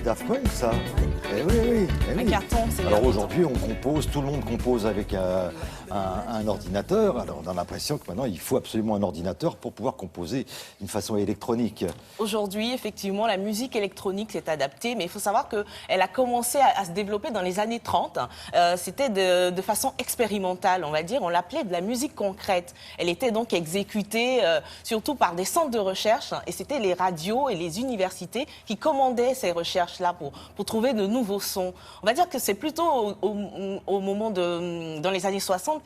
Daft Punk, ça. Eh oui, oui. Eh Un oui. carton, c'est Alors bien. aujourd'hui, on compose, tout le monde compose avec un ordinateur. Alors on a l'impression que maintenant, il faut absolument un ordinateur pour pouvoir composer d'une façon électronique. Aujourd'hui, effectivement, la musique électronique s'est adaptée, mais il faut savoir qu'elle a commencé à se développer dans les années 30. C'était de façon expérimentale, on va dire. On l'appelait de la musique concrète. Elle était donc exécutée surtout par des centres de recherche, et c'était les radios et les universités qui commandaient ces recherches-là pour trouver de nouveaux sons. On va dire que c'est plutôt au moment dans les années 60,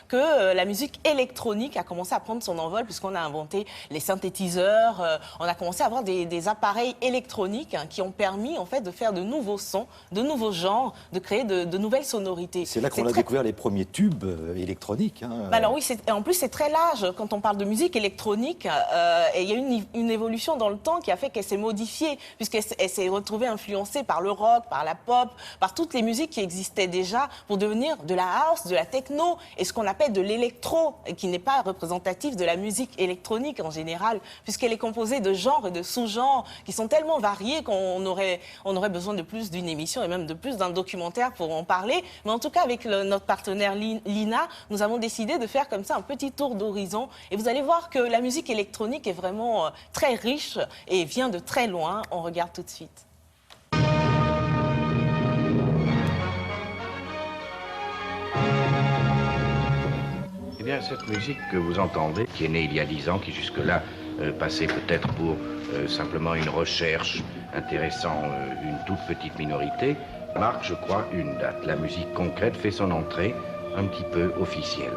que la musique électronique a commencé à prendre son envol, puisqu'on a inventé les synthétiseurs, on a commencé à avoir des appareils électroniques qui ont permis en fait de faire de nouveaux sons, de nouveaux genres, de créer de nouvelles sonorités. C'est là qu'on a découvert les premiers tubes électroniques. Hein. Alors oui, en plus c'est très large quand on parle de musique électronique, et il y a une évolution dans le temps qui a fait qu'elle s'est modifiée, puisqu'elle s'est retrouvée influencée par le rock, par la pop, par toutes les musiques qui existaient déjà, pour devenir de la house, de la techno, et ce qu'on appelle de l'électro, qui n'est pas représentatif de la musique électronique en général, puisqu'elle est composée de genres et de sous-genres qui sont tellement variés qu'on aurait besoin de plus d'une émission et même de plus d'un documentaire pour en parler. Mais en tout cas, avec notre partenaire Lina, nous avons décidé de faire comme ça un petit tour d'horizon, et vous allez voir que la musique électronique est vraiment très riche et vient de très loin. On regarde tout de suite. Eh bien, cette musique que vous entendez, qui est née il y a 10 ans, qui jusque-là passait peut-être pour simplement une recherche intéressant une toute petite minorité, marque, je crois, une date. La musique concrète fait son entrée un petit peu officielle.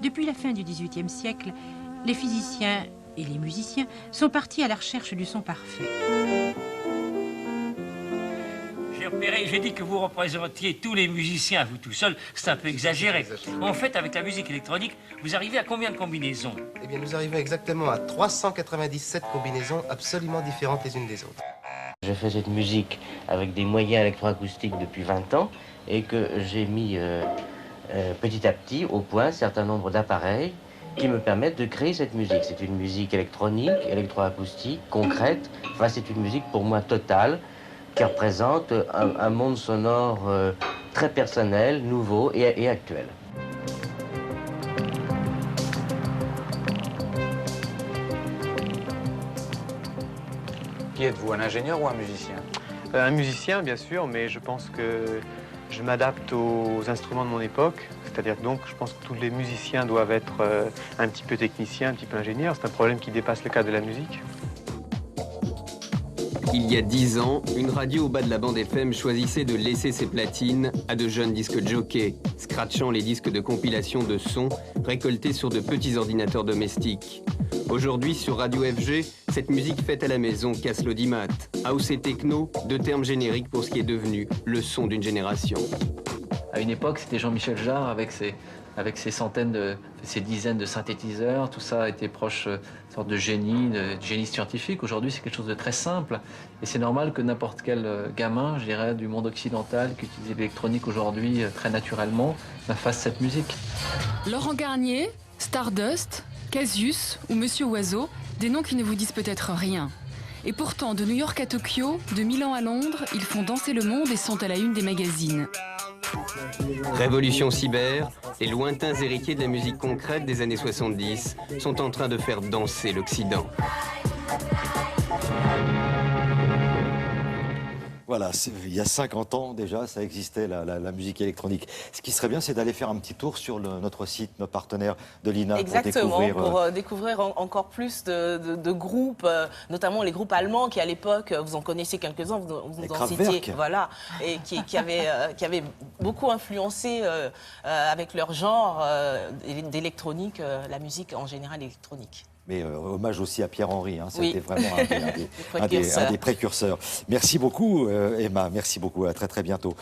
Depuis la fin du XVIIIe siècle, les physiciens et les musiciens sont partis à la recherche du son parfait. J'ai dit que vous représentiez tous les musiciens, vous tout seul, c'est un peu exagéré. En fait, avec la musique électronique, vous arrivez à combien de combinaisons? Eh bien, nous arrivons exactement à 397 combinaisons absolument différentes les unes des autres. Je fais cette musique avec des moyens électroacoustiques depuis 20 ans et que j'ai mis petit à petit au point un certain nombre d'appareils qui me permettent de créer cette musique. C'est une musique électronique, électroacoustique, concrète. Enfin, c'est une musique pour moi totale qui représente un monde sonore très personnel, nouveau et actuel. Qui êtes-vous, un ingénieur ou un musicien? Un musicien, bien sûr, mais je pense que je m'adapte aux instruments de mon époque. C'est-à-dire que donc, je pense que tous les musiciens doivent être un petit peu techniciens, un petit peu ingénieurs. C'est un problème qui dépasse le cadre de la musique. Il y a 10 ans, une radio au bas de la bande FM choisissait de laisser ses platines à de jeunes disques jockeys, scratchant les disques de compilation de sons récoltés sur de petits ordinateurs domestiques. Aujourd'hui, sur Radio FG, cette musique faite à la maison casse l'audimat. House et techno, deux termes génériques pour ce qui est devenu le son d'une génération. À une époque, c'était Jean-Michel Jarre avec ses centaines, ses dizaines de synthétiseurs. Tout ça était proche d'une sorte de génie scientifique. Aujourd'hui, c'est quelque chose de très simple. Et c'est normal que n'importe quel gamin, je dirais, du monde occidental qui utilise l'électronique aujourd'hui très naturellement, fasse cette musique. Laurent Garnier, Stardust, Casius ou Monsieur Oiseau, des noms qui ne vous disent peut-être rien. Et pourtant, de New York à Tokyo, de Milan à Londres, ils font danser le monde et sont à la une des magazines. Révolution cyber, les lointains héritiers de la musique concrète des années 70 sont en train de faire danser l'Occident. Voilà, il y a 50 ans déjà, ça existait, la musique électronique. Ce qui serait bien, c'est d'aller faire un petit tour sur notre site, notre partenaire de l'INA. Exactement, pour découvrir encore plus de groupes, notamment les groupes allemands qui, à l'époque, vous en connaissez quelques-uns, vous en citiez, voilà, et qui avaient beaucoup influencé avec leur genre d'électronique, la musique en général électronique. Mais hommage aussi à Pierre-Henry, hein, c'était oui. vraiment un des précurseurs. Merci beaucoup Emma, merci beaucoup, à très très bientôt.